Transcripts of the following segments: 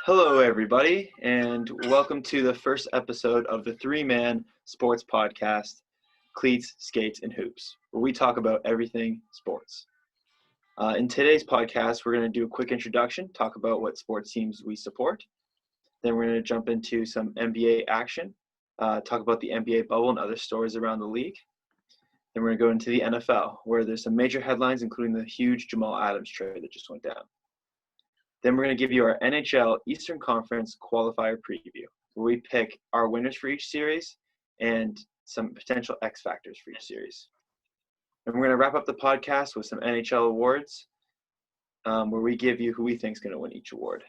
Hello, everybody, and welcome to the first episode of the three-man sports podcast, Cleats, Skates, and Hoops, where we talk about everything sports. In today's podcast, we're going to do a quick introduction, talk about what sports teams we support. Then we're going to jump into some NBA action, talk about the NBA bubble and other stories around the league. Then we're going to go into the NFL, where there's some major headlines, including the huge Jamal Adams trade that just went down. Then we're going to give you our NHL Eastern Conference Qualifier preview, where we pick our winners for each series and some potential X factors for each series. And we're going to wrap up the podcast with some NHL awards, where we give you who we think is going to win each award.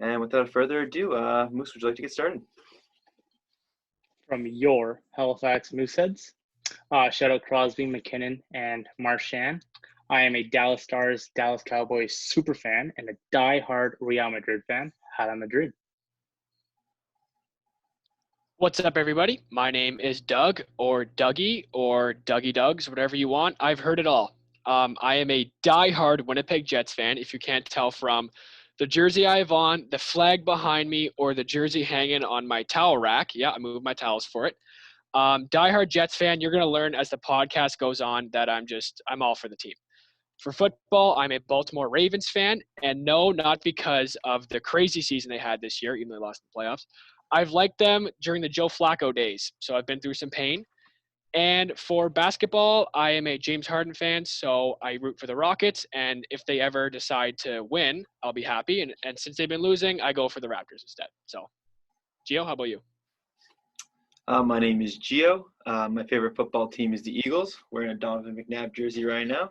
And without further ado, Moose, would you like to get started? From your Halifax Mooseheads, shout out Crosby, McKinnon, and Marchand. I am a Dallas Stars, Dallas Cowboys super fan and a die-hard Real Madrid fan. Hala Madrid. What's up, everybody? My name is Doug, or Dougie, or Dougie Dougs, whatever you want. I've heard it all. I am a die-hard Winnipeg Jets fan, if you can't tell from the jersey I have on, the flag behind me, or the jersey hanging on my towel rack. Yeah, I moved my towels for it. Die-hard Jets fan, you're going to learn as the podcast goes on that I'm all for the team. For football, I'm a Baltimore Ravens fan, and no, not because of the crazy season they had this year, even though they lost the playoffs. I've liked them during the Joe Flacco days, so I've been through some pain. And for basketball, I am a James Harden fan, so I root for the Rockets, and if they ever decide to win, I'll be happy. And since they've been losing, I go for the Raptors instead. So, Gio, how about you? My name is Gio. My favorite football team is the Eagles. Wearing a Donovan McNabb jersey right now.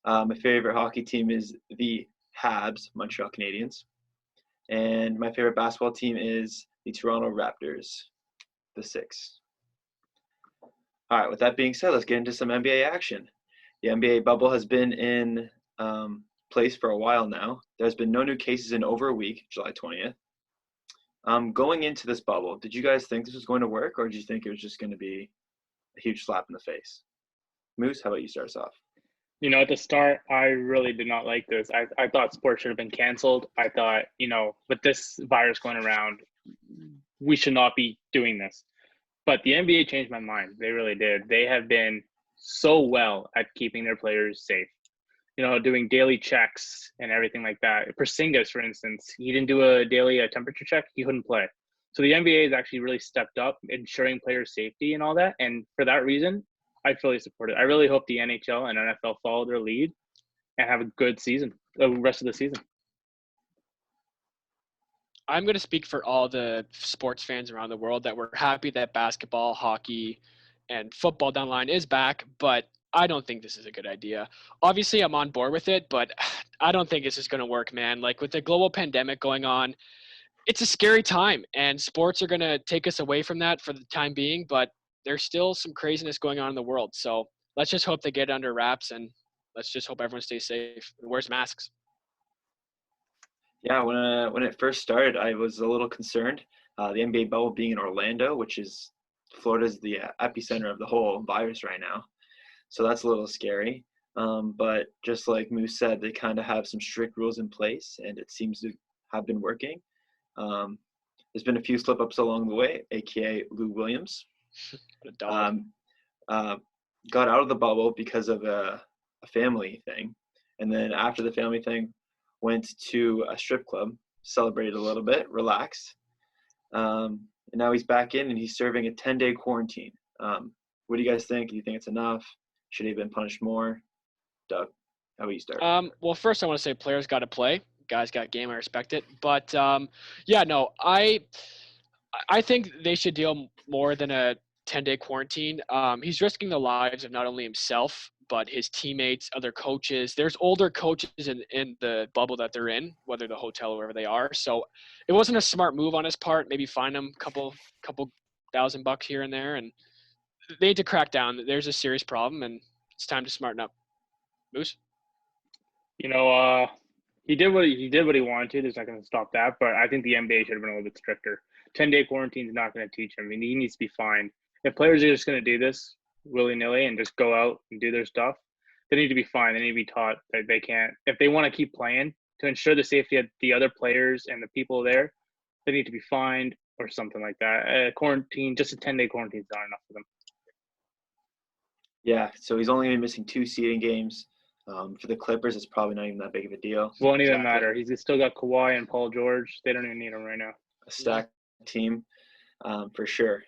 My favorite hockey team is the Habs, Montreal Canadiens. And my favorite basketball team is the Toronto Raptors, the Six. All right, with that being said, let's get into some NBA action. The NBA bubble has been in place for a while now. There's been no new cases in over a week, July 20th. Going into this bubble, did you guys think this was going to work, or did you think it was just going to be a huge slap in the face? Moose, how about you start us off? You know, at the start, I really did not like this. I thought sports should have been canceled. I thought, with this virus going around, we should not be doing this. But the NBA changed my mind. They really did. They have been so well at keeping their players safe. Doing daily checks and everything like that. Porzingis, for instance, he didn't do a daily temperature check. He couldn't play. So the NBA has actually really stepped up ensuring player safety and all that. And for that reason, I fully support it. I really hope the NHL and NFL follow their lead and have a good season, the rest of the season. I'm going to speak for all the sports fans around the world that we're happy that basketball, hockey, and football down the line is back, but I don't think this is a good idea. Obviously, I'm on board with it, but I don't think this is going to work, man. Like, with the global pandemic going on, it's a scary time, and sports are going to take us away from that for the time being, but there's still some craziness going on in the world. So let's just hope they get it under wraps, and let's just hope everyone stays safe and wears masks. Yeah, when it first started, I was a little concerned. The NBA bubble being in Orlando, which is Florida's the epicenter of the whole virus right now. So that's a little scary. But just like Moose said, they kind of have some strict rules in place, and it seems to have been working. There's been a few slip-ups along the way, a.k.a. Lou Williams. Got out of the bubble because of a family thing. And then after the family thing, went to a strip club, celebrated a little bit, relaxed. And now he's back in, and he's serving a 10-day quarantine. What do you guys think? Do you think it's enough? Should he have been punished more? Doug, how about you start? Well, first I want to say players got to play. Guys got game. I respect it. But, I think they should deal more than a 10-day quarantine. He's risking the lives of not only himself, but his teammates, other coaches. There's older coaches in the bubble that they're in, whether the hotel or wherever they are. So it wasn't a smart move on his part. Maybe fine him a couple $1,000 here and there. And they need to crack down. There's a serious problem, and it's time to smarten up. Moose? He did what he wanted to. There's not going to stop that. But I think the NBA should have been a little bit stricter. 10-day quarantine is not going to teach him. I mean, he needs to be fined. If players are just going to do this willy-nilly and just go out and do their stuff, they need to be fined. They need to be taught that they can't. If they want to keep playing, to ensure the safety of the other players and the people there, they need to be fined or something like that. Quarantine, just a 10-day quarantine is not enough for them. Yeah, so he's only going to be missing 2 seeding games. For the Clippers, it's probably not even that big of a deal. Won't even matter. He's still got Kawhi and Paul George. They don't even need him right now. A stacked team, for sure.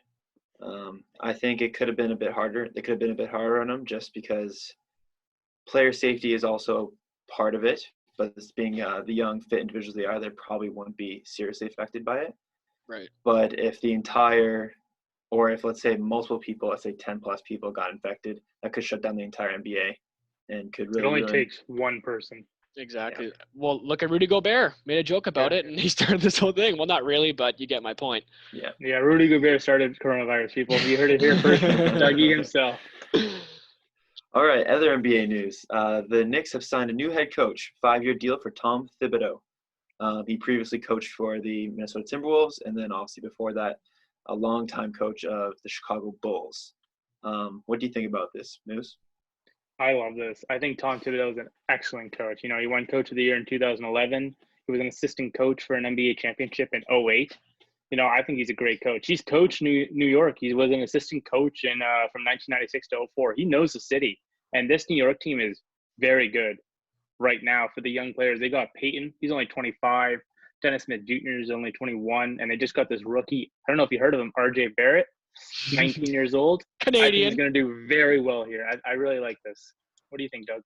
I think it could have been a bit harder. They could have been a bit harder on him just because player safety is also part of it. But this being the young, fit individuals they are, they probably won't be seriously affected by it. Right. But if if let's say multiple people, let's say 10 plus people got infected, that could shut down the entire NBA and could really. It only takes one person. Exactly. Yeah. Well, look at Rudy Gobert. Made a joke about it, and he started this whole thing. Well, not really, but you get my point. Yeah. Yeah, Rudy Gobert started coronavirus, people. You heard it here first from Dougie himself. All right, other NBA news. The Knicks have signed a new head coach, 5-year deal for Tom Thibodeau. He previously coached for the Minnesota Timberwolves, and then obviously before that, a longtime coach of the Chicago Bulls. What do you think about this, Moose? I love this. I think Tom Thibodeau is an excellent coach. You know, he won Coach of the Year in 2011. He was an assistant coach for an NBA championship in 2008. You know, I think he's a great coach. He's coached New York. He was an assistant coach from 1996 to 2004. He knows the city. And this New York team is very good right now for the young players. They got Peyton. He's only 25. Dennis Smith Jr. is only 21. And they just got this rookie. I don't know if you heard of him, RJ Barrett. 19 years old. Canadian. I think he's going to do very well here. I really like this. What do you think, Doug?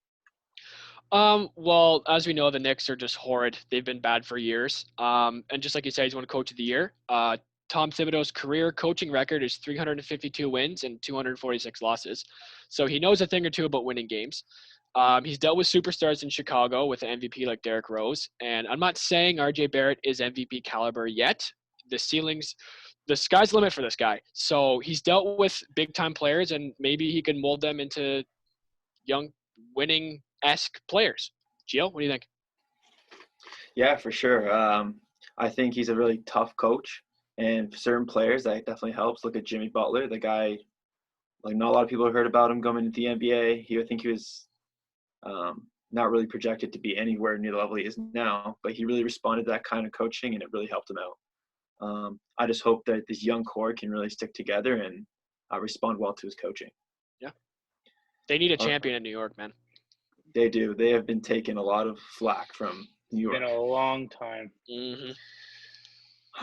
Well, as we know, the Knicks are just horrid. They've been bad for years. And just like you said, he's won Coach of the Year. Tom Thibodeau's career coaching record is 352 wins and 246 losses. So he knows a thing or two about winning games. He's dealt with superstars in Chicago with an MVP like Derrick Rose. And I'm not saying RJ Barrett is MVP caliber yet. The sky's the limit for this guy. So he's dealt with big-time players, and maybe he can mold them into young, winning-esque players. Gio, what do you think? Yeah, for sure. I think he's a really tough coach, and for certain players, that definitely helps. Look at Jimmy Butler, the guy, like not a lot of people have heard about him coming into the NBA. I think he was not really projected to be anywhere near the level he is now, but he really responded to that kind of coaching, and it really helped him out. I just hope that this young core can really stick together and respond well to his coaching. Yeah. They need a champion in New York, man. They do. They have been taking a lot of flack from New York. It's been a long time. Mm-hmm.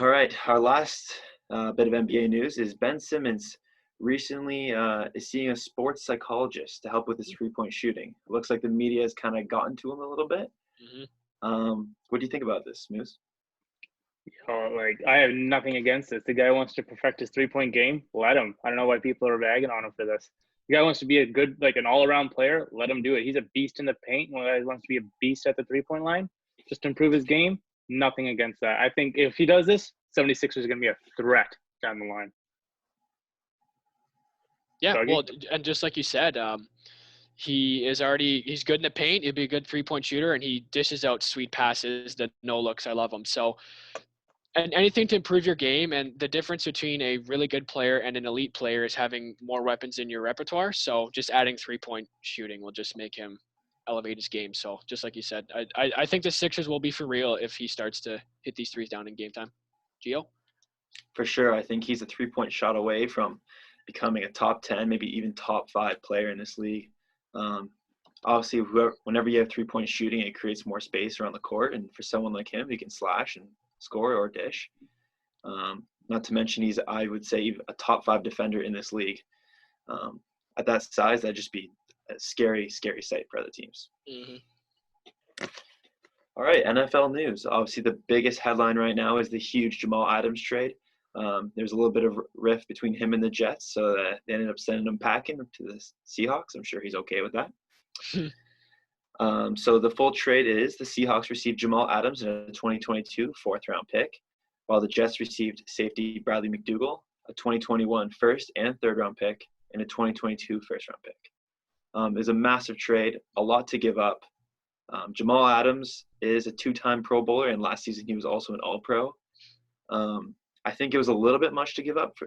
All right. Our last bit of NBA news is Ben Simmons recently is seeing a sports psychologist to help with his three-point shooting. It looks like the media has kind of gotten to him a little bit. Mm-hmm. What do you think about this, Moose? I have nothing against this. The guy wants to perfect his three-point game. Let him. I don't know why people are bagging on him for this. The guy wants to be a good, an all-around player. Let him do it. He's a beast in the paint. One guy wants to be a beast at the three-point line, just to improve his game. Nothing against that. I think if he does this, 76ers is going to be a threat down the line. Yeah, Dougie? well, and just like you said, he's good in the paint. He'd be a good three-point shooter, and he dishes out sweet passes, the no-looks. I love him. So, and anything to improve your game, and the difference between a really good player and an elite player is having more weapons in your repertoire. So just adding three-point shooting will just make him elevate his game. So just like you said, I think the Sixers will be for real if he starts to hit these threes down in game time. Gio? For sure. I think he's a three-point shot away from becoming a top 10, maybe even top 5 player in this league. Obviously, whenever you have three-point shooting, it creates more space around the court. And for someone like him, he can slash and score or dish. Not to mention he's, I would say, a top 5 defender in this league. At that size, that'd just be a scary, scary sight for other teams. Mm-hmm. All right, NFL news. Obviously, the biggest headline right now is the huge Jamal Adams trade. There's a little bit of rift between him and the Jets, so they ended up sending him packing to the Seahawks. I'm sure he's okay with that. So the full trade is the Seahawks received Jamal Adams in a 2022 4th-round pick, while the Jets received safety Bradley McDougald, a 2021 first and 3rd-round pick, and a 2022 first-round pick. It's a massive trade, a lot to give up. Jamal Adams is a 2-time Pro Bowler, and last season he was also an All-Pro. I think it was a little bit much to give up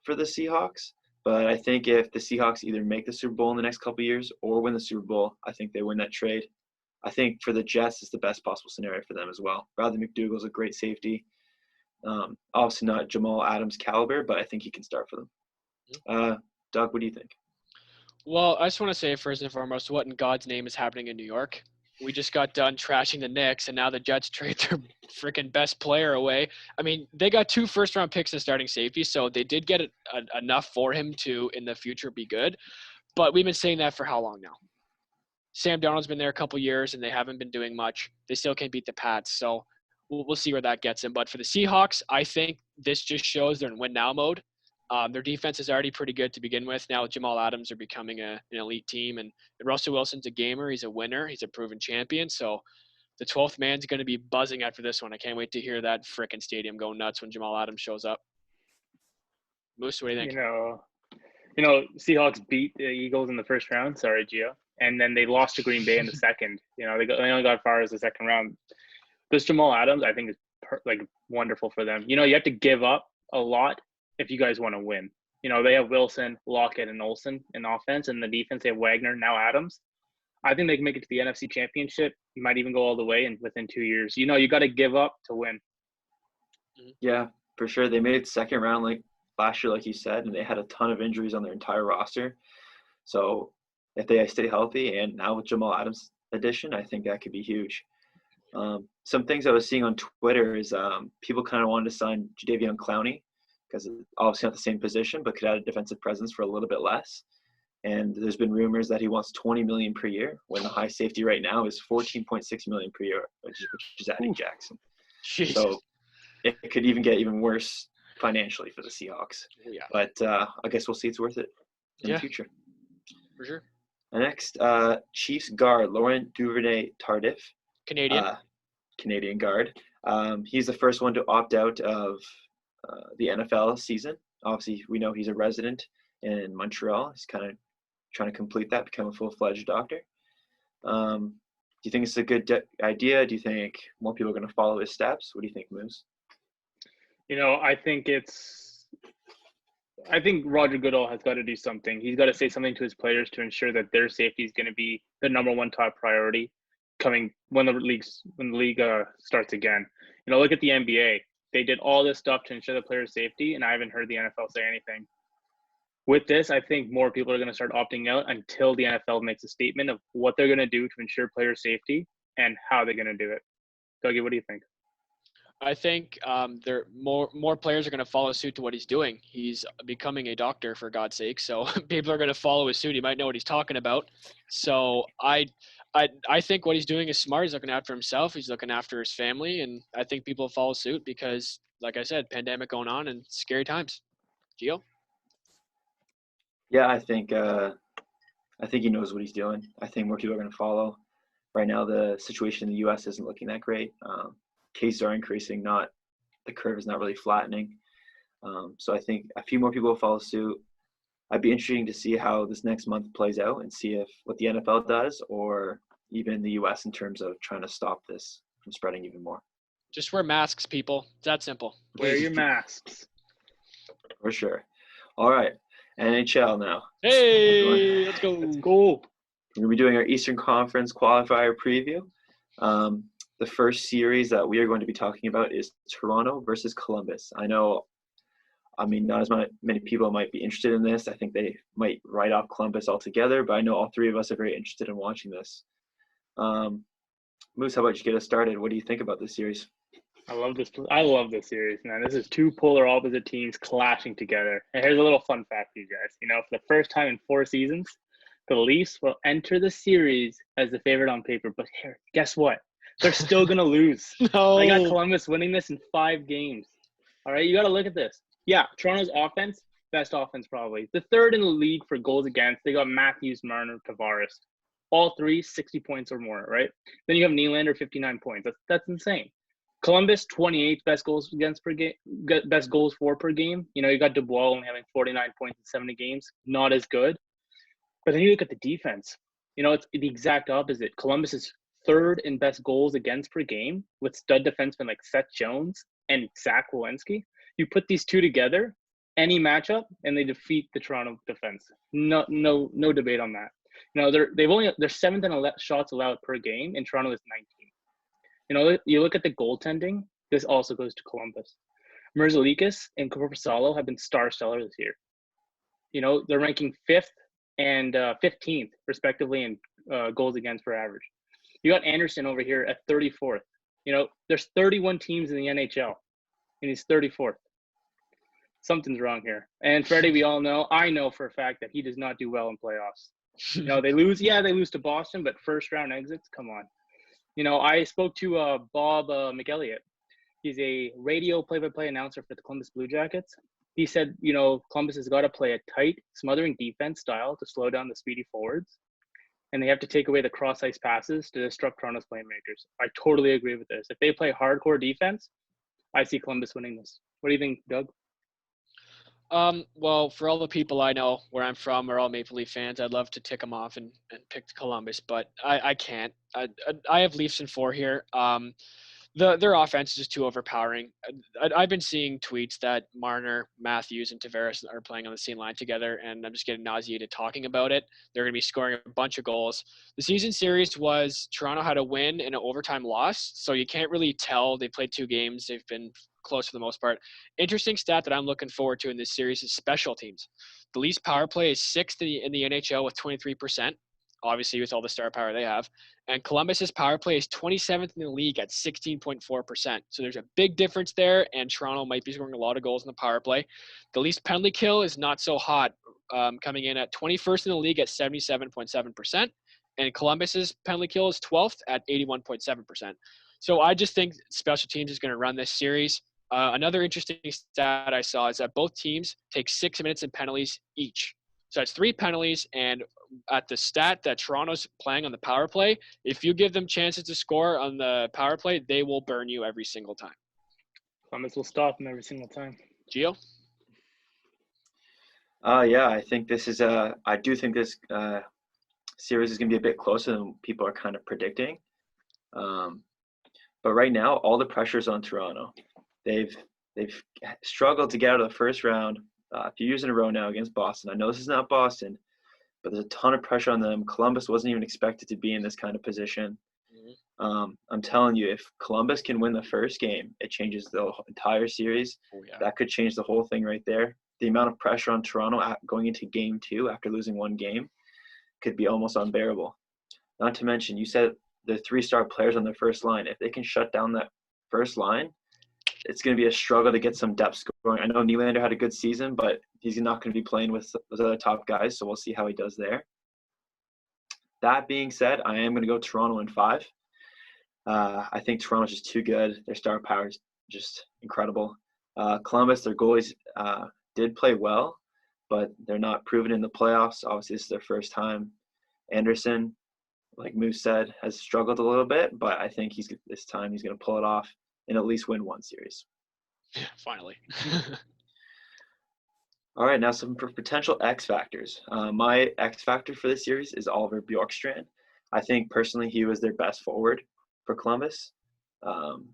for the Seahawks, but I think if the Seahawks either make the Super Bowl in the next couple of years or win the Super Bowl, I think they win that trade. I think for the Jets, it's the best possible scenario for them as well. Bradley McDougall's a great safety. Obviously not Jamal Adams caliber, but I think he can start for them. Doug, what do you think? Well, I just want to say first and foremost, what in God's name is happening in New York? We just got done trashing the Knicks, and now the Jets trade their freaking best player away. I mean, they got 2 first-round picks in starting safety, so they did get enough for him to, in the future, be good. But we've been saying that for how long now? Sam Darnold's been there a couple years, and they haven't been doing much. They still can't beat the Pats, so we'll see where that gets him. But for the Seahawks, I think this just shows they're in win-now mode. Their defense is already pretty good to begin with. Now Jamal Adams are becoming an elite team, and Russell Wilson's a gamer. He's a winner. He's a proven champion. So the 12th man's going to be buzzing after this one. I can't wait to hear that frickin' stadium go nuts when Jamal Adams shows up. Moose, what do you think? Seahawks beat the Eagles in the first round. Sorry, Gio. And then they lost to Green Bay in the second. They only got far as the second round. This Jamal Adams, I think, is wonderful for them. You have to give up a lot if you guys want to win. They have Wilson, Lockett, and Olsen in offense, and the defense they have Wagner, now Adams. I think they can make it to the NFC Championship. You might even go all the way and within 2 years. You got to give up to win. Yeah, for sure. They made it second round like last year, like you said, and they had a ton of injuries on their entire roster. So if they stay healthy, and now with Jamal Adams' addition, I think that could be huge. Some things I was seeing on Twitter is people kind of wanted to sign Jadeveon Clowney, because obviously not the same position, but could add a defensive presence for a little bit less. And there's been rumors that he wants $20 million per year, when the high safety right now is $14.6 million per year, which is adding Jackson. Jesus. So it could even get even worse financially for the Seahawks. Yeah. But I guess we'll see it's worth it in the future. For sure. Next, Chiefs guard Laurent Duvernay Tardif. Canadian guard. He's the first one to opt out of the NFL season. Obviously, we know he's a resident in Montreal. He's kind of trying to complete that, become a full-fledged doctor. Do you think it's a good idea? Do you think more people are going to follow his steps? What do you think, Moose? I think Roger Goodell has got to do something. He's got to say something to his players to ensure that their safety is going to be the number one top priority coming when the league starts again. Look at the NBA. They did all this stuff to ensure the players' safety, and I haven't heard the NFL say anything. With this, I think more people are going to start opting out until the NFL makes a statement of what they're going to do to ensure player safety and how they're going to do it. Dougie, what do you think? I think there more players are going to follow suit to what he's doing. He's becoming a doctor, for God's sake. So people are going to follow his suit. He might know what he's talking about. So I think what he's doing is smart. He's looking after himself. He's looking after his family, and I think people follow suit because, like I said, pandemic going on and scary times. Gio? Yeah, I think he knows what he's doing. I think more people are going to follow. Right now, the situation in the U.S. isn't looking that great. Cases are increasing, the curve is not really flattening. So I think a few more people will follow suit. I'd be interested to see how this next month plays out and see if what the NFL does or even the U.S. in terms of trying to stop this from spreading even more. Just wear masks, people. It's that simple. Wear your masks. For sure. All right. NHL now. Hey, let's go. Let's go. We're going to be doing our Eastern Conference qualifier preview. The first series that we are going to be talking about is Toronto versus Columbus. Not as many people might be interested in this. I think they might write off Columbus altogether, but I know all three of us are very interested in watching this. Moose, how about you get us started? What do you think about this series? I love this series, man. This is two polar opposite teams clashing together. And here's a little fun fact for you guys. For the first time in 4 seasons, the Leafs will enter the series as the favorite on paper. But here, guess what? They're still going to lose. No. They got Columbus winning this in 5 games. All right, you got to look at this. Yeah, Toronto's offense, best offense probably. The third in the league for goals against. They got Matthews, Marner, Tavares. All 3, 60 points or more, right? Then you have Nylander, 59 points. That's insane. Columbus, 28th best goals against per game, best goals for per game. You got Dubois only having 49 points in 70 games. Not as good. But then you look at the defense. It's the exact opposite. Columbus is third in best goals against per game with stud defensemen like Seth Jones and Zach Werenski. You put these two together, any matchup, and they defeat the Toronto defense. No debate on that. They're seventh in shots allowed per game, and Toronto is 19. You look at the goaltending. This also goes to Columbus. Merzlikis and Korpisalo have been star-stellar this year. They're ranking 5th and 15th, respectively, in goals against per average. You got Anderson over here at 34th. There's 31 teams in the NHL, and he's 34th. Something's wrong here. And Freddie, I know for a fact that he does not do well in playoffs. They lose. Yeah, they lose to Boston, but first-round exits, come on. I spoke to Bob McElliott. He's a radio play-by-play announcer for the Columbus Blue Jackets. He said, Columbus has got to play a tight, smothering defense style to slow down the speedy forwards. And they have to take away the cross-ice passes to disrupt Toronto's playmakers. I totally agree with this. If they play hardcore defense, I see Columbus winning this. What do you think, Doug? Well, for all the people I know where I'm from are all Maple Leaf fans, I'd love to tick them off and pick Columbus, but I can't. I have Leafs in 4 here. Their offense is just too overpowering. I've been seeing tweets that Marner, Matthews, and Tavares are playing on the same line together, and I'm just getting nauseated talking about it. They're going to be scoring a bunch of goals. The season series was Toronto had a win and an overtime loss, so you can't really tell. They played 2 games. They've been close for the most part. Interesting stat that I'm looking forward to in this series is special teams. The Leafs power play is 6th in the NHL with 23%. Obviously with all the star power they have. And Columbus's power play is 27th in the league at 16.4%. So there's a big difference there, and Toronto might be scoring a lot of goals in the power play. The Leafs penalty kill is not so hot, coming in at 21st in the league at 77.7%. And Columbus's penalty kill is 12th at 81.7%. So I just think special teams is going to run this series. Another interesting stat I saw is that both teams take 6 minutes in penalties each. So that's 3 penalties, and at the stat that Toronto's playing on the power play, if you give them chances to score on the power play, they will burn you every single time. Columbus will stop them every single time. Gio? Yeah, I think this is I do think this series is going to be a bit closer than people are kind of predicting. But right now, all the pressure is on Toronto. They've struggled to get out of the first round a few years in a row now against Boston. I know this is not Boston, but there's a ton of pressure on them. Columbus wasn't even expected to be in this kind of position. Mm-hmm. I'm telling you, if Columbus can win the first game, it changes the entire series. Oh, yeah. That could change the whole thing right there. The amount of pressure on Toronto going into game 2 after losing 1 game could be almost unbearable. Not to mention, you said the 3-star players on their first line. If they can shut down that first line, it's going to be a struggle to get some depth scoring. I know Nylander had a good season, but he's not going to be playing with those other top guys, so we'll see how he does there. That being said, I am going to go Toronto in 5. I think Toronto's just too good. Their star power is just incredible. Columbus, their goalies did play well, but they're not proven in the playoffs. Obviously, this is their first time. Anderson, like Moose said, has struggled a little bit, but I think this time he's going to pull it off and at least win 1 series. Yeah, finally. All right, now some potential X factors. My X factor for this series is Oliver Bjorkstrand. I think personally he was their best forward for Columbus,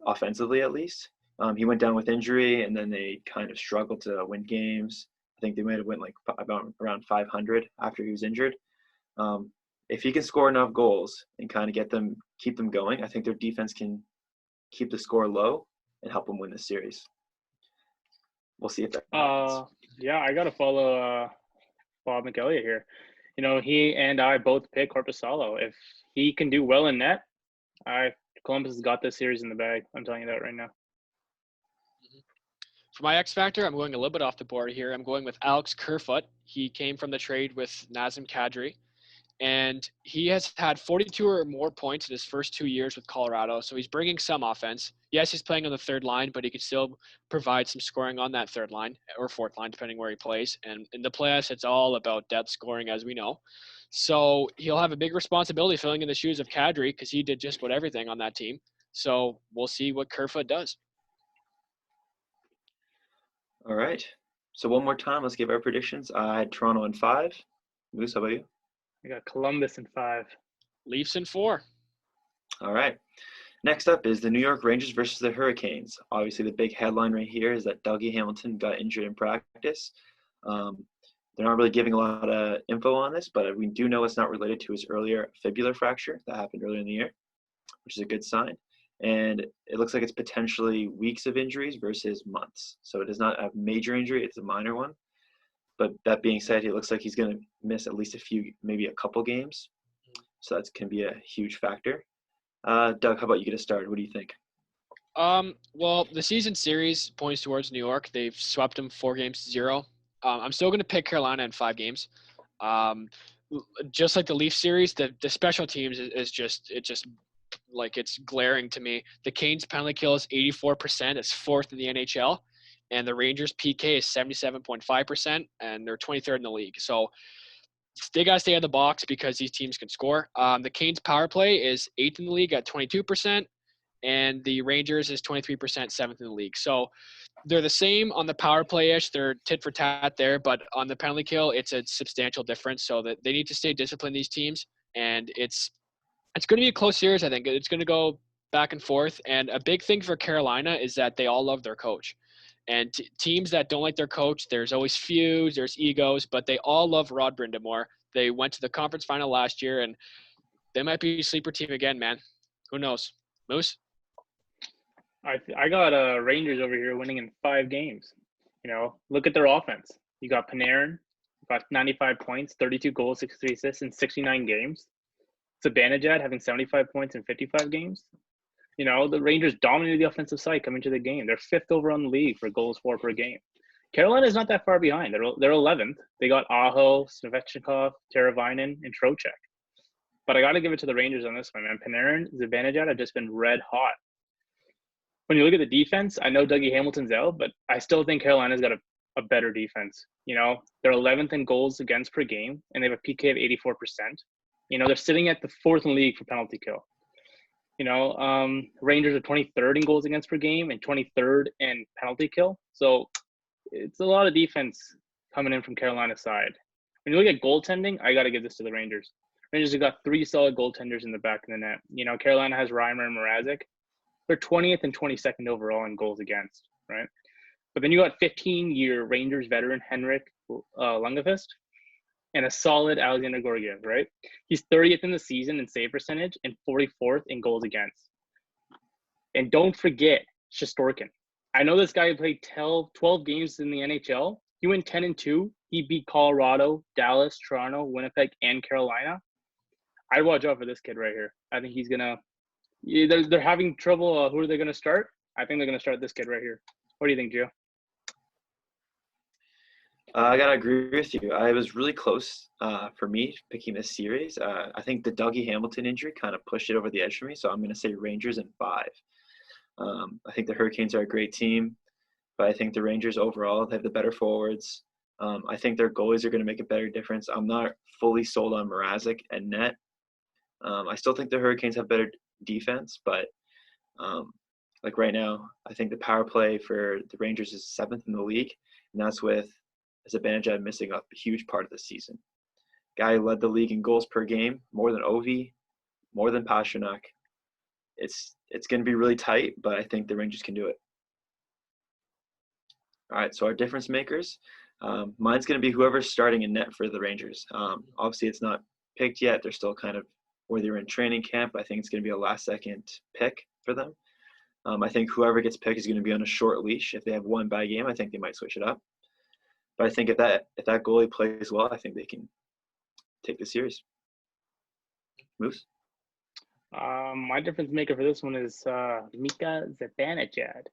offensively at least. He went down with injury, and then they kind of struggled to win games. I think they might have went like about around 500 after he was injured. If he can score enough goals and kind of keep them going, I think their defense can keep the score low and help them win the series. We'll see if that happens. Yeah, I got to follow Bob McElliott here. He and I both pick Korpisalo. If he can do well in net, Columbus has got this series in the bag. I'm telling you that right now. For my X factor, I'm going a little bit off the board here. I'm going with Alex Kerfoot. He came from the trade with Nazem Kadri, and he has had 42 or more points in his first 2 years with Colorado, so he's bringing some offense. Yes, he's playing on the 3rd line, but he could still provide some scoring on that 3rd line or 4th line, depending where he plays. And in the playoffs, it's all about depth scoring, as we know. So he'll have a big responsibility filling in the shoes of Kadri because he did just about everything on that team. So we'll see what Kerfoot does. All right. So one more time, let's give our predictions. I had Toronto in 5. Moose, how about you? I got Columbus in 5. Leafs in 4. All right. Next up is the New York Rangers versus the Hurricanes. Obviously, the big headline right here is that Dougie Hamilton got injured in practice. they're not really giving a lot of info on this, but we do know it's not related to his earlier fibular fracture that happened earlier in the year, which is a good sign. And it looks like it's potentially weeks of injuries versus months. So it is not a major injury, it's a minor one. But that being said, it looks like he's going to miss at least maybe a couple games. So that's can be a huge factor. Doug, how about you get us started? What do you think? Well, the season series points towards New York. They've swept them 4-0. I'm still going to pick Carolina in 5 games. Just like the Leafs series, the special teams is just like it's glaring to me. The Canes penalty kill is 84%. It's 4th in the NHL. And the Rangers PK is 77.5%, and they're 23rd in the league. So they got to stay out of the box because these teams can score. The Canes power play is 8th in the league at 22%, and the Rangers is 23%, 7th in the league. So they're the same on the power play-ish. They're tit for tat there, but on the penalty kill, it's a substantial difference. So that they need to stay disciplined, these teams, and it's going to be a close series. I think it's going to go back and forth. And a big thing for Carolina is that they all love their coach. And teams that don't like their coach, there's always feuds, there's egos, but they all love Rod Brindamore. They went to the conference final last year, and they might be a sleeper team again, man. Who knows? Moose? I got Rangers over here winning in 5 games. Look at their offense. You got Panarin, got 95 points, 32 goals, 63 assists in 69 games. Zibanejad having 75 points in 55 games. The Rangers dominated the offensive side coming to the game. They're 5th overall in the league for goals for per game. Carolina is not that far behind. They're 11th. They got Aho, Svechnikov, Teravainen, and Trocheck. But I got to give it to the Rangers on this one, man. Panarin, Zibanejad have just been red hot. When you look at the defense, I know Dougie Hamilton's out, but I still think Carolina's got a better defense. They're 11th in goals against per game, and they have a PK of 84%. They're sitting at the 4th in the league for penalty kill. Rangers are 23rd in goals against per game and 23rd in penalty kill. So it's a lot of defense coming in from Carolina's side. When you look at goaltending, I got to give this to the Rangers. Rangers have got 3 solid goaltenders in the back of the net. Carolina has Reimer and Mrazek. They're 20th and 22nd overall in goals against, right? But then you got 15-year Rangers veteran Henrik Lundqvist and a solid Alexander Georgiev, right? He's 30th in the season in save percentage and 44th in goals against. And don't forget Shesterkin. I know this guy played 12 games in the NHL. He went 10-2. He beat Colorado, Dallas, Toronto, Winnipeg, and Carolina. I'd watch out for this kid right here. I think he's going to – they're having trouble. Who are they going to start? I think they're going to start this kid right here. What do you think, Gio? I got to agree with you. I was really close for me picking this series. I think the Dougie Hamilton injury kind of pushed it over the edge for me, so I'm going to say Rangers in 5. I think the Hurricanes are a great team, but I think the Rangers overall, they have the better forwards. I think their goalies are going to make a better difference. I'm not fully sold on Mrazek and net. I still think the Hurricanes have better defense, but like right now, I think the power play for the Rangers is 7th in the league, and that's with Zibanejad missing a huge part of the season. Guy led the league in goals per game, more than Ovi, more than Pastrnak. It's going to be really tight, but I think the Rangers can do it. All right, so our difference makers. Mine's going to be whoever's starting in net for the Rangers. Obviously, it's not picked yet. They're still kind of where they're in training camp. I think it's going to be a last-second pick for them. I think whoever gets picked is going to be on a short leash. If they have one bad game, I think they might switch it up. But I think if that goalie plays well, I think they can take the series. Moose? My difference maker for this one is Mika Zibanejad.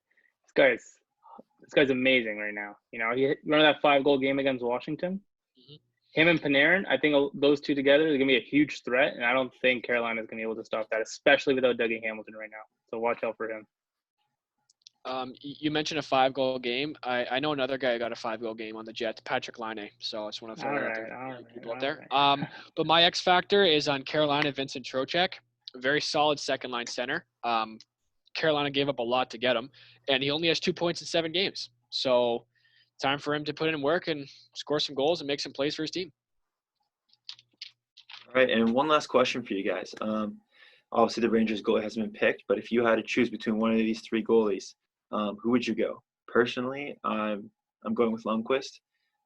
This guy's amazing right now. He remember that 5-goal game against Washington? Mm-hmm. Him and Panarin, I think those two together are going to be a huge threat, and I don't think Carolina is going to be able to stop that, especially without Dougie Hamilton right now. So watch out for him. You mentioned a 5-goal game. I know another guy who got a 5-goal game on the Jets, Patrick Laine. So I just want to throw that out there. People out there. But my X factor is on Carolina, Vincent Trocheck. Very solid second-line center. Carolina gave up a lot to get him, and he only has 2 points in 7 games. So time for him to put in work and score some goals and make some plays for his team. All right, and one last question for you guys. Obviously, the Rangers goalie hasn't been picked, but if you had to choose between one of these 3 goalies, who would you go? Personally, I'm going with Lundqvist.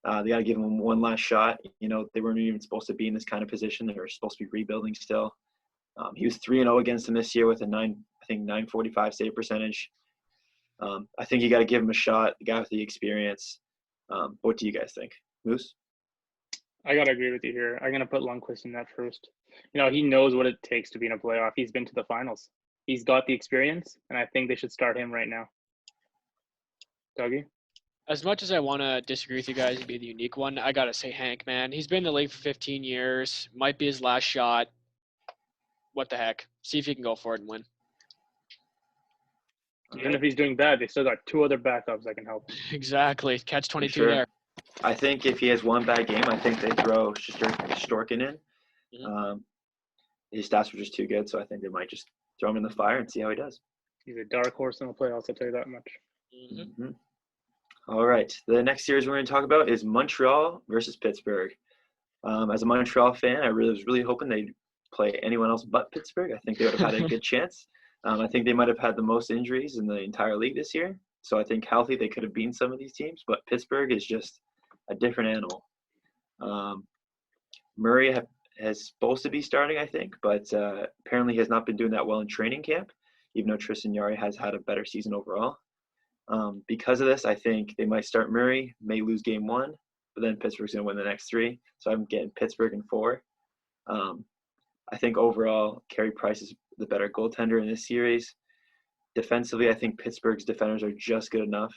They got to give him one last shot. You know, they weren't even supposed to be in this kind of position. They were supposed to be rebuilding still. He was 3-0 against them this year with a 945 save percentage. I think you got to give him a shot. The guy with the experience. What do you guys think, Moose? I gotta agree with you here. I'm gonna put Lundqvist in that first. You know, he knows what it takes to be in a playoff. He's been to the finals. He's got the experience, and I think they should start him right now. Dougie? As much as I want to disagree with you guys and be the unique one, I got to say Hank, man. He's been in the league for 15 years. Might be his last shot. What the heck? See if he can go for it and win. Even if he's doing bad, they still got 2 other backups that can help. Exactly. Catch 22 sure. there. I think if he has one bad game, I think they throw Shesterkin in. Mhm. His stats were just too good, so I think they might just throw him in the fire and see how he does. He's a dark horse in the playoffs, I'll tell you that much. Mm-hmm. All right. The next series we're going to talk about is Montreal versus Pittsburgh. As a Montreal fan, I was really hoping they'd play anyone else but Pittsburgh. I think they would have had a good chance. I think they might have had the most injuries in the entire league this year. So I think healthy, they could have beaten some of these teams. But Pittsburgh is just a different animal. Murray is supposed to be starting, I think, but apparently he has not been doing that well in training camp, even though Tristan Jarry has had a better season overall. Because of this, I think they might start Murray, may lose game 1, but then Pittsburgh's going to win the next 3. So I'm getting Pittsburgh in 4. I think overall, Carey Price is the better goaltender in this series. Defensively, I think Pittsburgh's defenders are just good enough.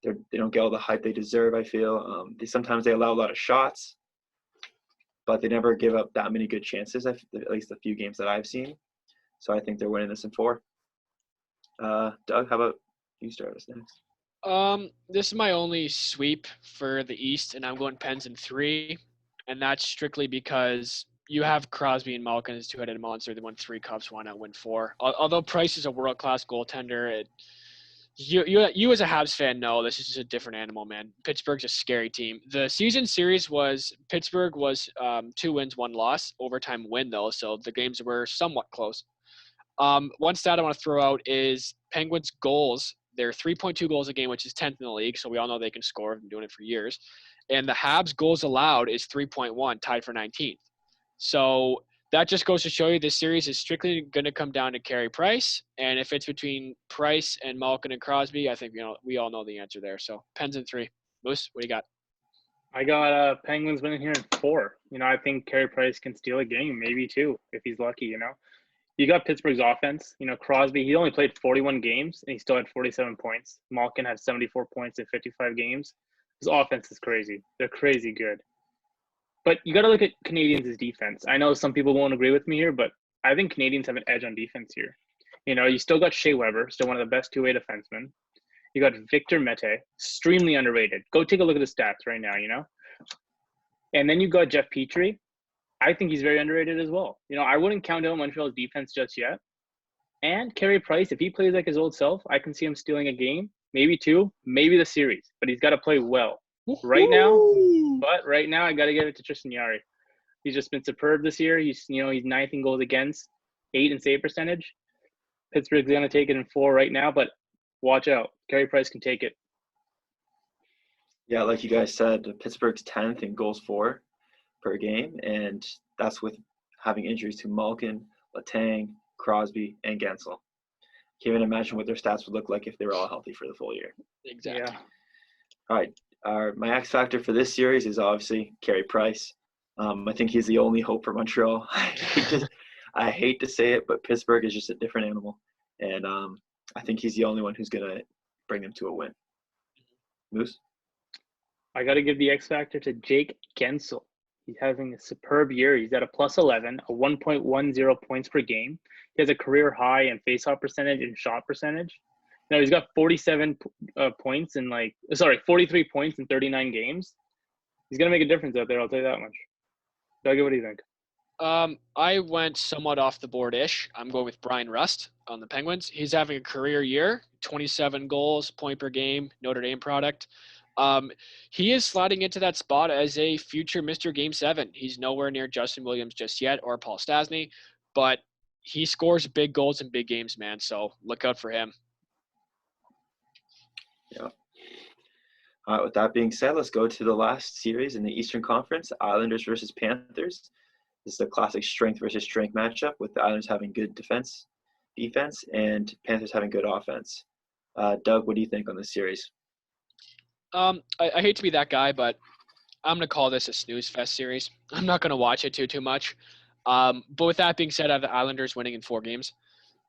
They don't get all the hype they deserve, I feel. Sometimes they allow a lot of shots, but they never give up that many good chances, at least the few games that I've seen. So I think they're winning this in 4. Doug, how about you start us next? This is my only sweep for the East, and I'm going Pens in 3. And that's strictly because you have Crosby and Malkin as 2-headed monster. They won 3 cups. Why not win 4? Although Price is a world-class goaltender, you as a Habs fan know this is just a different animal, man. Pittsburgh's a scary team. The season series Pittsburgh was 2 wins, 1 loss, overtime win though, so the games were somewhat close. One stat I want to throw out is Penguins' goals. They're 3.2 goals a game, which is 10th in the league, so we all know they can score. I've been doing it for years. And the Habs' goals allowed is 3.1, tied for 19th. So that just goes to show you this series is strictly going to come down to Carey Price. And if it's between Price and Malkin and Crosby, I think we all know the answer there. So Pens in 3. Moose, what do you got? I got Penguins winning here in 4. You know, I think Carey Price can steal a game, maybe 2, if he's lucky, you know. You got Pittsburgh's offense. You know, Crosby, he only played 41 games, and he still had 47 points. Malkin had 74 points in 55 games. His offense is crazy. They're crazy good. But you got to look at Canadians' defense. I know some people won't agree with me here, but I think Canadians have an edge on defense here. You know, you still got Shea Weber, still one of the best 2-way defensemen. You got Victor Mete, extremely underrated. Go take a look at the stats right now, you know. And then you got Jeff Petrie. I think he's very underrated as well. You know, I wouldn't count out Montreal's defense just yet. And Carey Price, if he plays like his old self, I can see him stealing a game, maybe 2, maybe the series. But he's got to play well. Right now, I got to give it to Tristan Jarry. He's just been superb this year. He's 9th in goals against, 8 in save percentage. Pittsburgh's going to take it in 4 right now, but watch out. Carey Price can take it. Yeah, like you guys said, Pittsburgh's 10th in goals for per game, and that's with having injuries to Malkin, Letang, Crosby, and Gensel. Can't even imagine what their stats would look like if they were all healthy for the full year. Exactly. Yeah. All right. My X factor for this series is obviously Carey Price. I think he's the only hope for Montreal. I hate to say it, but Pittsburgh is just a different animal, and I think he's the only one who's going to bring them to a win. Moose? I got to give the X factor to Jake Gensel. He's having a superb year. He's at a +11, a 1.10 points per game. He has a career high in faceoff percentage and shot percentage. Now he's got 43 points in 39 games. He's gonna make a difference out there. I'll tell you that much. Doug, what do you think? I went somewhat off the board-ish. I'm going with Brian Rust on the Penguins. He's having a career year, 27 goals, point per game, Notre Dame product. He is sliding into that spot as a future Mr. Game 7. He's nowhere near Justin Williams just yet or Paul Stastny, but he scores big goals in big games, man. So look out for him. Yeah. With that being said, let's go to the last series in the Eastern Conference, Islanders versus Panthers. This is a classic strength versus strength matchup with the Islanders having good defense, and Panthers having good offense. Doug, what do you think on this series? I hate to be that guy, but I'm going to call this a snooze fest series. I'm not going to watch it too much. But with that being said, I have the Islanders winning in 4 games.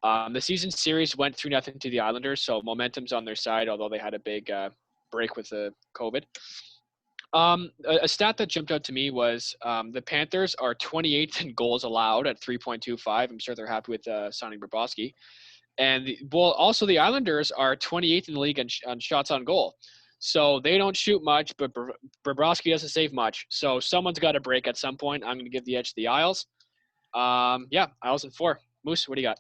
The season series went 3-0 to the Islanders, so momentum's on their side, although they had a big break with the COVID. A stat that jumped out to me was the Panthers are 28th in goals allowed at 3.25. I'm sure they're happy with signing Bobrovsky. And also the Islanders are 28th in the league on shots on goal. So they don't shoot much, but Bobrovsky doesn't save much. So someone's got to break at some point. I'm going to give the edge to the Isles. Isles in 4. Moose, what do you got?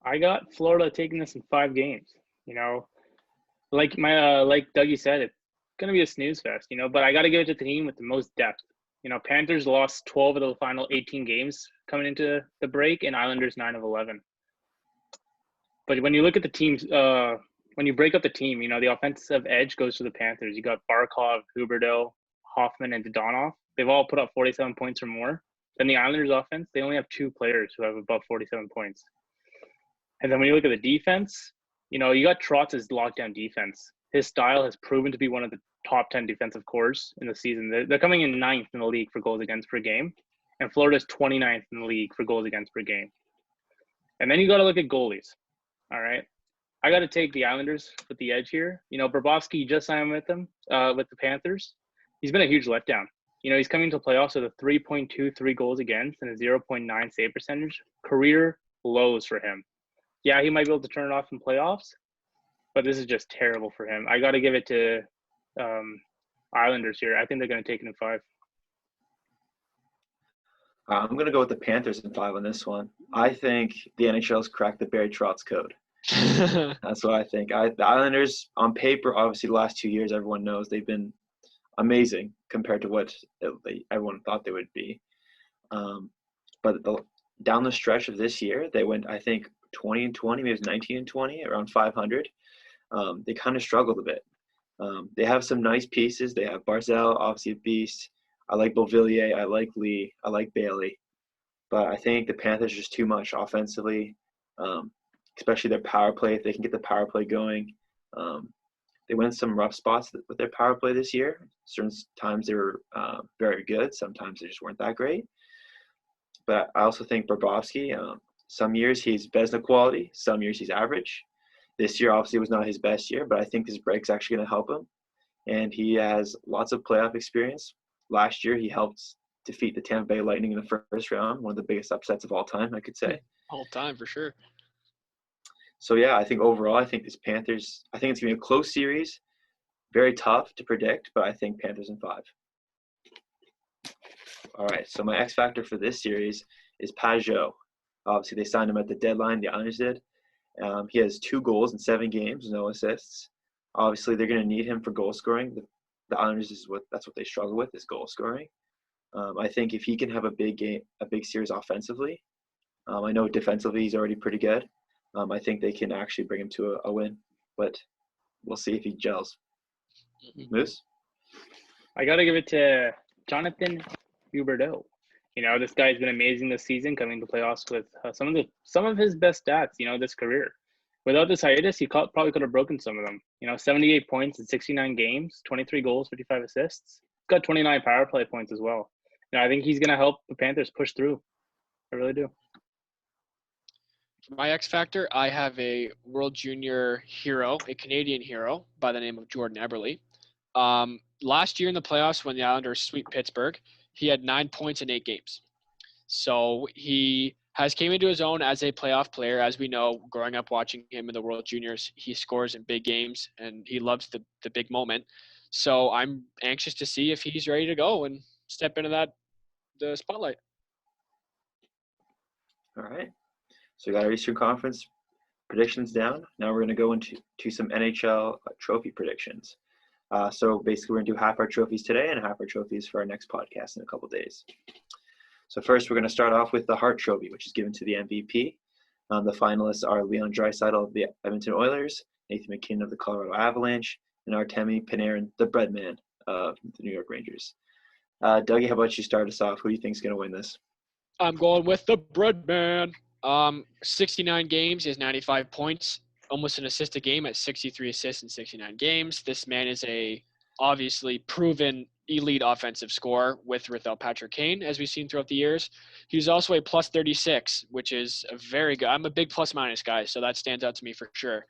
I got Florida taking this in 5 games. Like Dougie said, it's gonna be a snooze fest. But I got to give it to the team with the most depth. Panthers lost 12 of the final 18 games coming into the break, and Islanders 9 of 11. But when you look at the teams, when you break up the team, the offensive edge goes to the Panthers. You got Barkov, Huberdeau, Hoffman, and Dadonov. They've all put up 47 points or more. Then the Islanders offense, they only have 2 players who have above 47 points. And then when you look at the defense, you got Trotz's lockdown defense. His style has proven to be one of the top 10 defensive cores in the season. They're coming in 9th in the league for goals against per game. And Florida's 29th in the league for goals against per game. And then you got to look at goalies. All right. I got to take the Islanders with the edge here. Bobrovsky just signed with them, with the Panthers. He's been a huge letdown. He's coming to playoffs with a 3.23 goals against and a 0.9 save percentage. Career lows for him. Yeah, he might be able to turn it off in playoffs, but this is just terrible for him. I got to give it to Islanders here. I think they're going to take it in 5. I'm going to go with the Panthers in 5 on this one. I think the NHL's cracked the Barry Trotz code. That's what I think. The Islanders, on paper, obviously the last 2 years, everyone knows they've been amazing compared to what everyone thought they would be. But down the stretch of this year, they went, I think, 20-20, maybe it was 19-20, around 500. They kind of struggled a bit. They have some nice pieces. They have Barzal, obviously a beast. I like Beauvillier. I like Lee. I like Bailey. But I think the Panthers are just too much offensively, especially their power play. If they can get the power play going. They went some rough spots with their power play this year. Certain times they were very good. Sometimes they just weren't that great. But I also think Bobrovsky, some years he's Vezina quality. Some years he's average. This year, obviously, was not his best year, but I think this break's actually going to help him. And he has lots of playoff experience. Last year, he helped defeat the Tampa Bay Lightning in the first round, one of the biggest upsets of all time, I could say. All time, for sure. So, yeah, I think overall, I think this Panthers – I think it's going to be a close series, very tough to predict, but I think Panthers in 5. All right, so my X factor for this series is Pajot. Obviously, they signed him at the deadline. The Islanders did. He has 2 goals in 7 games, no assists. Obviously, they're going to need him for goal scoring. The Islanders that's what they struggle with is goal scoring. I think if he can have a big series offensively, I know defensively he's already pretty good. I think they can actually bring him to a win, but we'll see if he gels. Moose? I got to give it to Jonathan Huberdeau. This guy's been amazing this season, coming to playoffs with some of his best stats, this career. Without this hiatus, he probably could have broken some of them. 78 points in 69 games, 23 goals, 55 assists. He's got 29 power play points as well. I think he's going to help the Panthers push through. I really do. For my X factor, I have a World Junior hero, a Canadian hero by the name of Jordan Eberle. Last year in the playoffs, when the Islanders sweep Pittsburgh, he had 9 points in 8 games. So he has came into his own as a playoff player. As we know, growing up watching him in the World Juniors, he scores in big games, and he loves the big moment. So I'm anxious to see if he's ready to go and step into the spotlight. All right. So we got our Eastern Conference predictions down. Now we're going to go into some NHL trophy predictions. So basically, we're going to do half our trophies today and half our trophies for our next podcast in a couple days. So first, we're going to start off with the Hart Trophy, which is given to the MVP. The finalists are Leon Draisaitl of the Edmonton Oilers, Nathan MacKinnon of the Colorado Avalanche, and Artemi Panarin, the bread man of the New York Rangers. Dougie, how about you start us off? Who do you think is going to win this? I'm going with the bread man. 69 games, he has 95 points, almost an assist a game at 63 assists in 69 games. This man is a obviously proven elite offensive scorer with or without Patrick Kane, as we've seen throughout the years. He's also a plus 36, which is a very good. I'm a big plus minus guy, so that stands out to me for sure.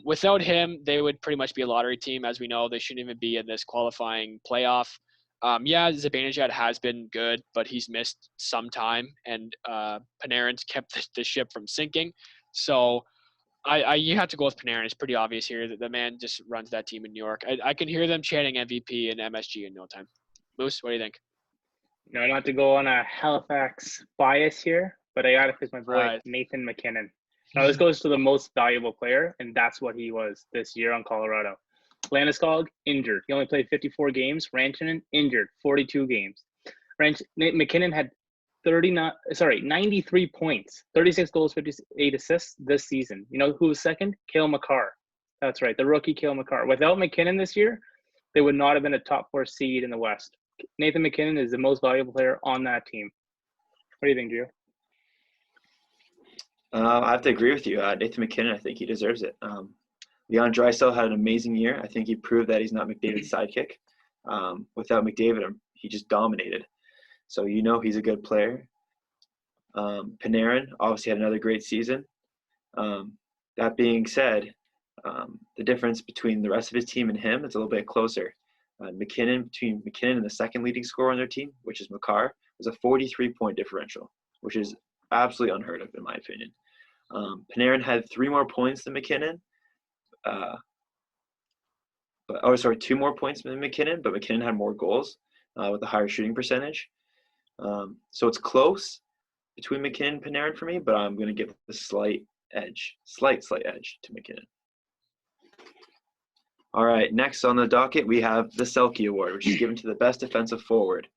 Without him, they would pretty much be a lottery team. As we know, they shouldn't even be in this qualifying playoff. Zibanejad has been good, but he's missed some time, and Panarin's kept the ship from sinking. So you have to go with Panarin. It's pretty obvious here that the man just runs that team in New York. I can hear them chanting MVP and MSG in no time. Moose, what do you think? No, not to go on a Halifax bias here, but I got to pick my boy, Right. Nathan MacKinnon. Now, this goes to the most valuable player, and that's what he was this year on Colorado. Landeskog, injured. He only played 54 games. Rantanen, injured, 42 games. MacKinnon had 93 points, 36 goals, 58 assists this season. You know who was second? Cale Makar. That's right, the rookie Cale Makar. Without MacKinnon this year, they would not have been a top 4 seed in the West. Nathan MacKinnon is the most valuable player on that team. What do you think, Gio? I have to agree with you. Nathan MacKinnon, I think he deserves it. Leon Draisaitl had an amazing year. I think he proved that he's not McDavid's sidekick. Without McDavid, he just dominated. So he's a good player. Panarin obviously had another great season. That being said, the difference between the rest of his team and him is a little bit closer. Between MacKinnon and the second leading scorer on their team, which is Makar, was a 43-point differential, which is absolutely unheard of in my opinion. Panarin had 3 more points than MacKinnon. 2 more points than MacKinnon, but MacKinnon had more goals with a higher shooting percentage. So it's close between MacKinnon and Panarin for me, but I'm going to give the slight edge to MacKinnon. All right, next on the docket, we have the Selkie Award, which is given to the best defensive forward.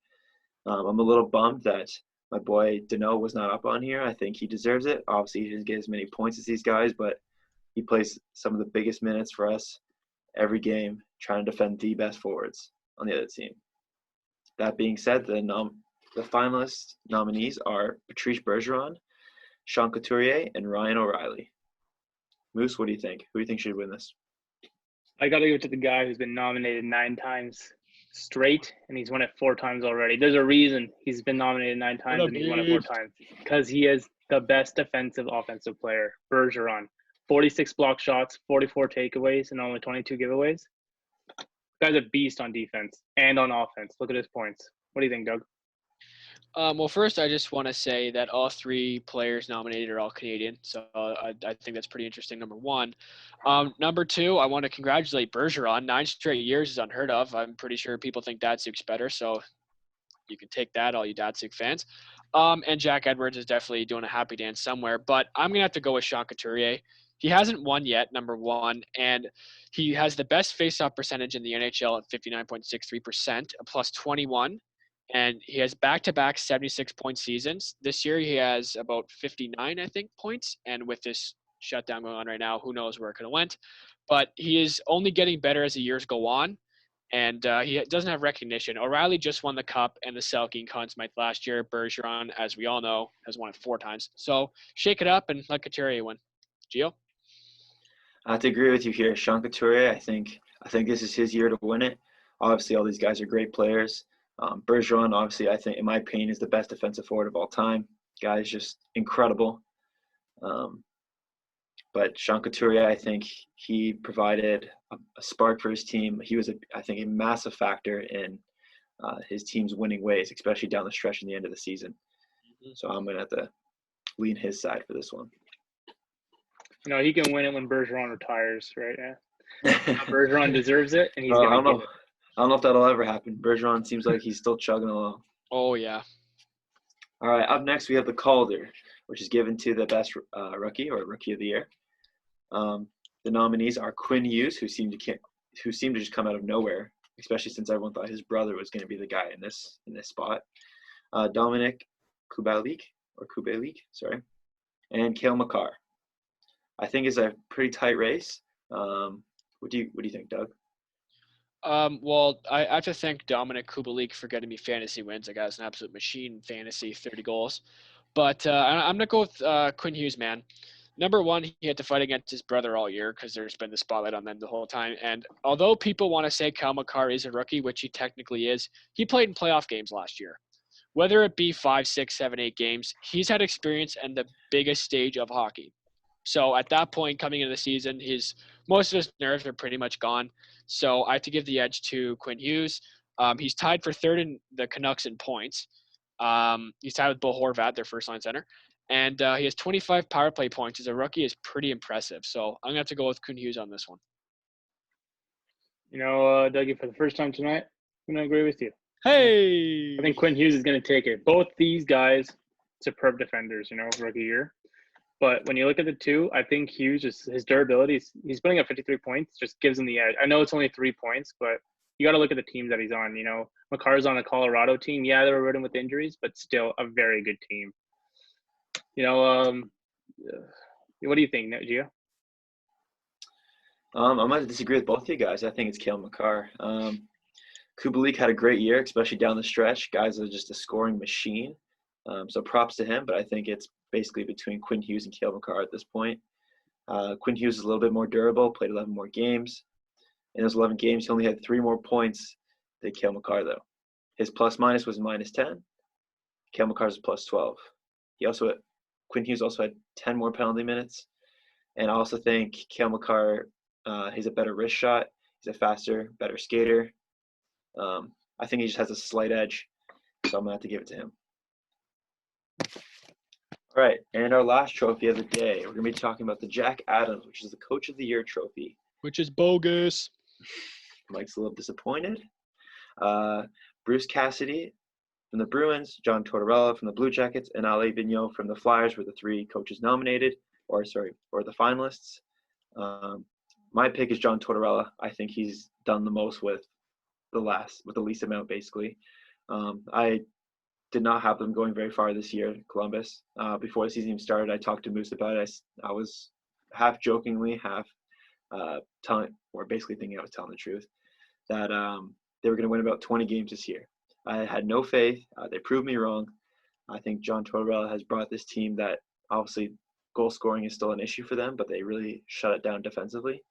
I'm a little bummed that my boy Danault was not up on here. I think he deserves it. Obviously, he doesn't get as many points as these guys, but he plays some of the biggest minutes for us every game, trying to defend the best forwards on the other team. That being said, the finalist nominees are Patrice Bergeron, Sean Couturier, and Ryan O'Reilly. Moose, what do you think? Who do you think should win this? I got to give it to the guy who's been nominated 9 times straight, and he's won it 4 times already. There's a reason he's been nominated 9 times and he's won it 4 times. Because he is the best defensive offensive player, Bergeron. 46 block shots, 44 takeaways, and only 22 giveaways. The guy's a beast on defense and on offense. Look at his points. What do you think, Doug? Well, first, I just want to say that all 3 players nominated are all Canadian, so I think that's pretty interesting, number 1. Number 2, I want to congratulate Bergeron. 9 straight years is unheard of. I'm pretty sure people think Datsuk's better, so you can take that, all you Datsuk fans. And Jack Edwards is definitely doing a happy dance somewhere, but I'm going to have to go with Sean Couturier. He hasn't won yet, number 1, and he has the best faceoff percentage in the NHL at 59.63%, a plus 21. And he has back-to-back 76-point seasons. This year he has about 59, I think, points. And with this shutdown going on right now, who knows where it could have went. But he is only getting better as the years go on. And he doesn't have recognition. O'Reilly just won the Cup and the Selkie and Conn Smythe last year. Bergeron, as we all know, has won it 4 times. So shake it up and let Couturier win. Gio? I have to agree with you here. Sean Couturier, I think this is his year to win it. Obviously, all these guys are great players. Bergeron, obviously, I think, in my opinion, is the best defensive forward of all time. Guy's just incredible. But Sean Couturier, I think he provided a spark for his team. He was, I think, a massive factor in his team's winning ways, especially down the stretch in the end of the season. So I'm going to have to lean his side for this one. He can win it when Bergeron retires, right? Yeah. Bergeron deserves it, and he's going to get it. I don't know if that'll ever happen. Bergeron seems like he's still chugging along. Oh, yeah. All right, up next we have the Calder, which is given to the best rookie or rookie of the year. The nominees are Quinn Hughes, who seemed to just come out of nowhere, especially since everyone thought his brother was going to be the guy in this spot. Dominic Kubalik, and Cale Makar. I think it's a pretty tight race. What do you think, Doug? Well, I have to thank Dominic Kubalik for getting me fantasy wins. That guy's an absolute machine in fantasy, 30 goals. But I'm going to go with Quinn Hughes, man. Number one, he had to fight against his brother all year because there's been the spotlight on them the whole time. And although people want to say Kyle McCarr is a rookie, which he technically is, he played in playoff games last year. Whether it be 5, 6, 7, 8 games, he's had experience in the biggest stage of hockey. So at that point, coming into the season, most of his nerves are pretty much gone. So I have to give the edge to Quinn Hughes. He's tied for third in the Canucks in points. He's tied with Bo Horvat, their first line center. And he has 25 power play points. As a rookie, is pretty impressive. So I'm going to have to go with Quinn Hughes on this one. Dougie, for the first time tonight, I'm going to agree with you. Hey! I think Quinn Hughes is going to take it. Both these guys, superb defenders, rookie year. But when you look at the two, I think Hughes, his durability, he's putting up 53 points, just gives him the edge. I know it's only 3 points, but you got to look at the teams that he's on. McCarr's on a Colorado team. Yeah, they were ridden with injuries, but still a very good team. What do you think, Gio? I might disagree with both of you guys. I think it's Cale McCarr. Kubalik had a great year, especially down the stretch. Guys are just a scoring machine. So props to him, but I think it's basically between Quinn Hughes and Cale McCarr at this point. Quinn Hughes is a little bit more durable, played 11 more games. In those 11 games, he only had 3 more points than Cale McCarr, though. His plus-minus was -10. Cale McCarr's plus 12. Quinn Hughes also had 10 more penalty minutes. And I also think Cale McCarr, he's a better wrist shot. He's a faster, better skater. I think he just has a slight edge, so I'm going to have to give it to him. All right, and our last trophy of the day, we're going to be talking about the Jack Adams, which is the Coach of the Year trophy. Which is bogus. Mike's a little disappointed. Bruce Cassidy from the Bruins, John Tortorella from the Blue Jackets, and Alain Vigneault from the Flyers were the 3 coaches nominated, or the finalists. My pick is John Tortorella. I think he's done the most with the least amount, basically. I did not have them going very far this year, Columbus. Before the season even started, I talked to Moose about it. I was half jokingly, half basically thinking I was telling the truth, that they were going to win about 20 games this year. I had no faith. They proved me wrong. I think John Tortorella has brought this team that obviously goal scoring is still an issue for them, but they really shut it down defensively.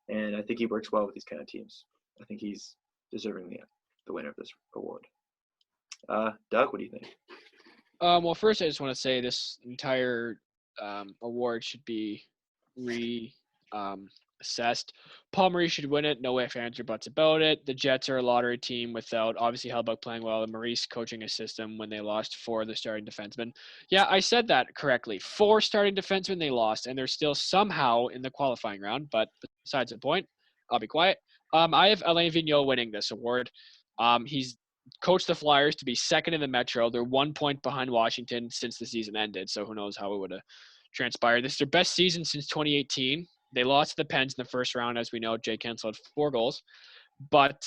And I think he works well with these kind of teams. I think he's deserving the winner of this award. Doug, what do you think? Well, first I just want to say this entire award should be assessed. Paul Maurice should win it. No ifs, ands, or buts about it. The Jets are a lottery team without obviously Hellbuck playing well and Maurice coaching a system when they lost 4 of the starting defensemen. Yeah, I said that correctly. 4 starting defensemen they lost, and they're still somehow in the qualifying round. But besides the point, I'll be quiet. I have Alain Vigneault winning this award. He's coached the Flyers to be second in the Metro. They're 1 point behind Washington since the season ended, so who knows how it would have transpired. This is their best season since 2018. They lost to the Pens in the first round, as we know. Jay Gensel had 4 goals. But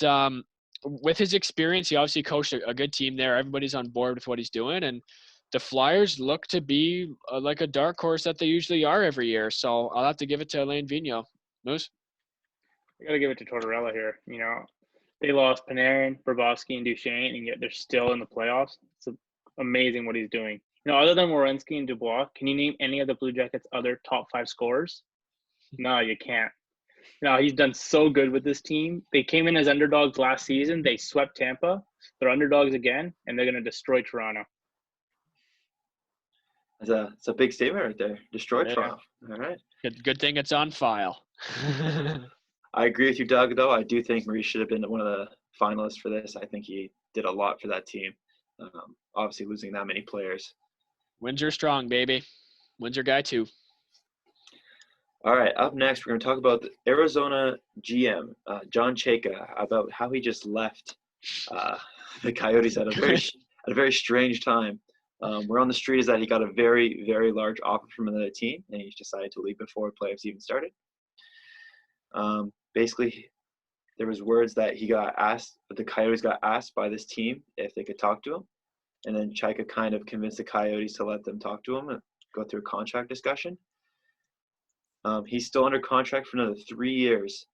with his experience, he obviously coached a good team there. Everybody's on board with what he's doing. And the Flyers look to be like a dark horse that they usually are every year. So I'll have to give it to Alain Vigneault. Moose? I got to give it to Tortorella here. They lost Panarin, Bobrovsky, and Duchesne, and yet they're still in the playoffs. It's amazing what he's doing. Other than Werenski and Dubois, can you name any of the Blue Jackets' other top 5 scorers? No, you can't. He's done so good with this team. They came in as underdogs last season. They swept Tampa. They're underdogs again, and they're going to destroy Toronto. It's a big statement right there. Destroy Toronto. All right. Good thing it's on file. I agree with you, Doug, though. I do think Maurice should have been one of the finalists for this. I think he did a lot for that team. Obviously, losing that many players. Windsor strong, baby. Windsor guy, too. All right, up next, we're going to talk about the Arizona GM, John Chayka, about how he just left the Coyotes at a very strange time. Word on the street is that he got a very, very large offer from another team, and he decided to leave before playoffs even started. Basically, there was words that the Coyotes got asked by this team if they could talk to him, and then Chayka kind of convinced the Coyotes to let them talk to him and go through a contract discussion. He's still under contract for another 3 years,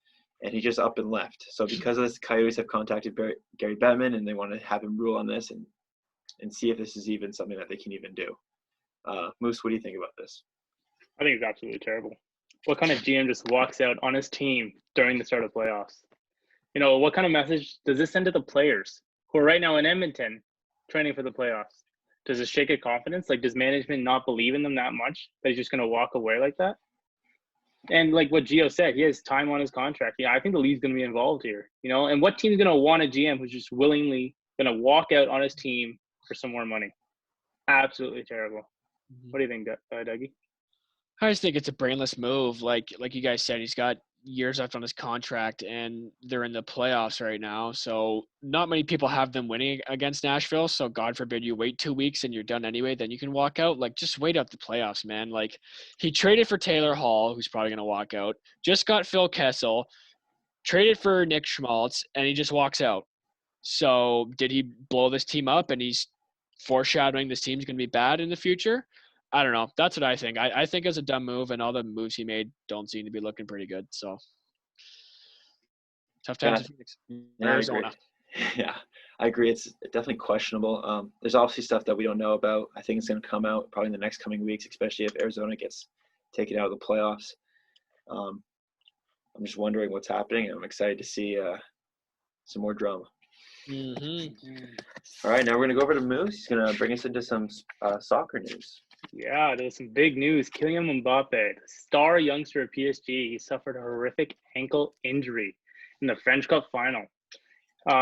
and he just up and left. So because of this, Coyotes have contacted Gary Bettman, and they want to have him rule on this and see if this is even something that they can even do. Moose, what do you think about this? I think it's absolutely terrible. What kind of GM just walks out on his team during the start of playoffs? What kind of message does this send to the players who are right now in Edmonton training for the playoffs? Does it shake a confidence? Like, does management not believe in them that much that he's just going to walk away like that? And like what Gio said, he has time on his contract. I think the league's going to be involved here, and what team's going to want a GM who's just willingly going to walk out on his team for some more money? Absolutely terrible. What do you think, Dougie? I just think it's a brainless move. Like you guys said, he's got years left on his contract, and they're in the playoffs right now. So not many people have them winning against Nashville. So God forbid you wait 2 weeks and you're done anyway, then you can walk out. Like, just wait out the playoffs, man. Like, he traded for Taylor Hall, who's probably going to walk out. Just got Phil Kessel, traded for Nick Schmaltz, and he just walks out. So did he blow this team up and he's foreshadowing this team's going to be bad in the future? I don't know. That's what I think. I think it's a dumb move, and all the moves he made don't seem to be looking pretty good. So tough times in Phoenix, Arizona. I agree. It's definitely questionable. There's obviously stuff that we don't know about. I think it's going to come out probably in the next coming weeks, especially if Arizona gets taken out of the playoffs. I'm just wondering what's happening, and I'm excited to see some more drama. All right, now we're going to go over to Moose. He's going to bring us into some soccer news. Yeah, there's some big news. Kylian Mbappe, the star youngster of PSG, he suffered a horrific ankle injury in the French Cup final.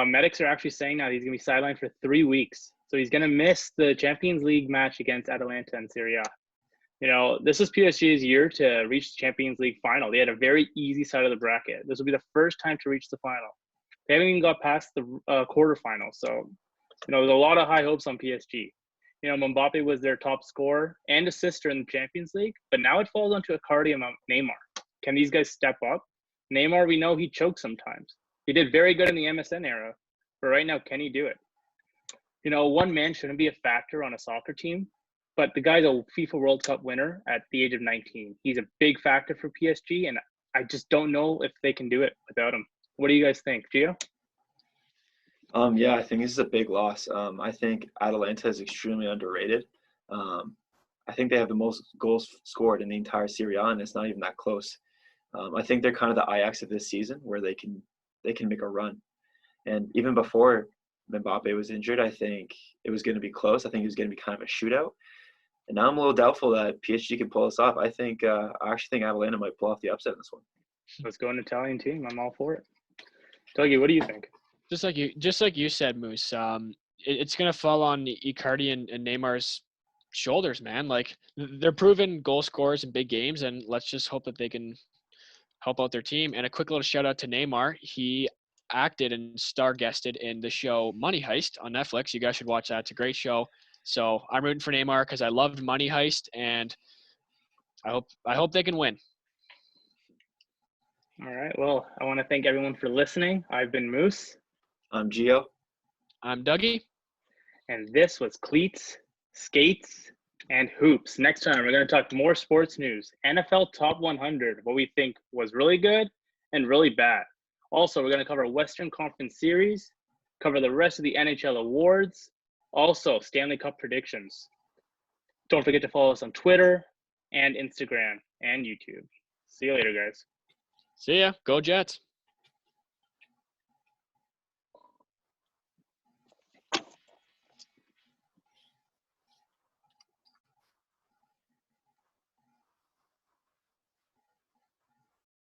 Medics are actually saying now he's going to be sidelined for 3 weeks. So he's going to miss the Champions League match against Atalanta and Serie A. This is PSG's year to reach the Champions League final. They had a very easy side of the bracket. This will be the first time to reach the final. They haven't even got past the quarterfinals. So, there's a lot of high hopes on PSG. Mbappe was their top scorer and assister in the Champions League, but now it falls onto Icardi and Neymar. Can these guys step up? Neymar, we know he chokes sometimes. He did very good in the MSN era, but right now, can he do it? One man shouldn't be a factor on a soccer team, but the guy's a FIFA World Cup winner at the age of 19. He's a big factor for PSG, and I just don't know if they can do it without him. What do you guys think, Gio? Yeah, I think this is a big loss. I think Atalanta is extremely underrated. I think they have the most goals scored in the entire Serie A, and it's not even that close. I think they're kind of the Ajax of this season, where they can make a run. And even before Mbappe was injured, I think it was going to be close. I think it was going to be kind of a shootout. And now I'm a little doubtful that PSG can pull this off. I actually think Atalanta might pull off the upset in this one. Let's go an Italian team. I'm all for it. Dougie, what do you think? Just like you said, Moose, it's going to fall on Icardi and Neymar's shoulders, man. Like, they're proven goal scorers in big games, and let's just hope that they can help out their team. And a quick little shout out to Neymar. He acted and star guested in the show Money Heist on Netflix. You guys should watch that. It's a great show. So I'm rooting for Neymar because I loved Money Heist, and I hope they can win. All right. Well, I want to thank everyone for listening. I've been Moose. I'm Gio. I'm Dougie. And this was Cleats, Skates, and Hoops. Next time, we're going to talk more sports news. NFL Top 100, what we think was really good and really bad. Also, we're going to cover Western Conference Series, cover the rest of the NHL awards, also Stanley Cup predictions. Don't forget to follow us on Twitter and Instagram and YouTube. See you later, guys. See ya. Go Jets.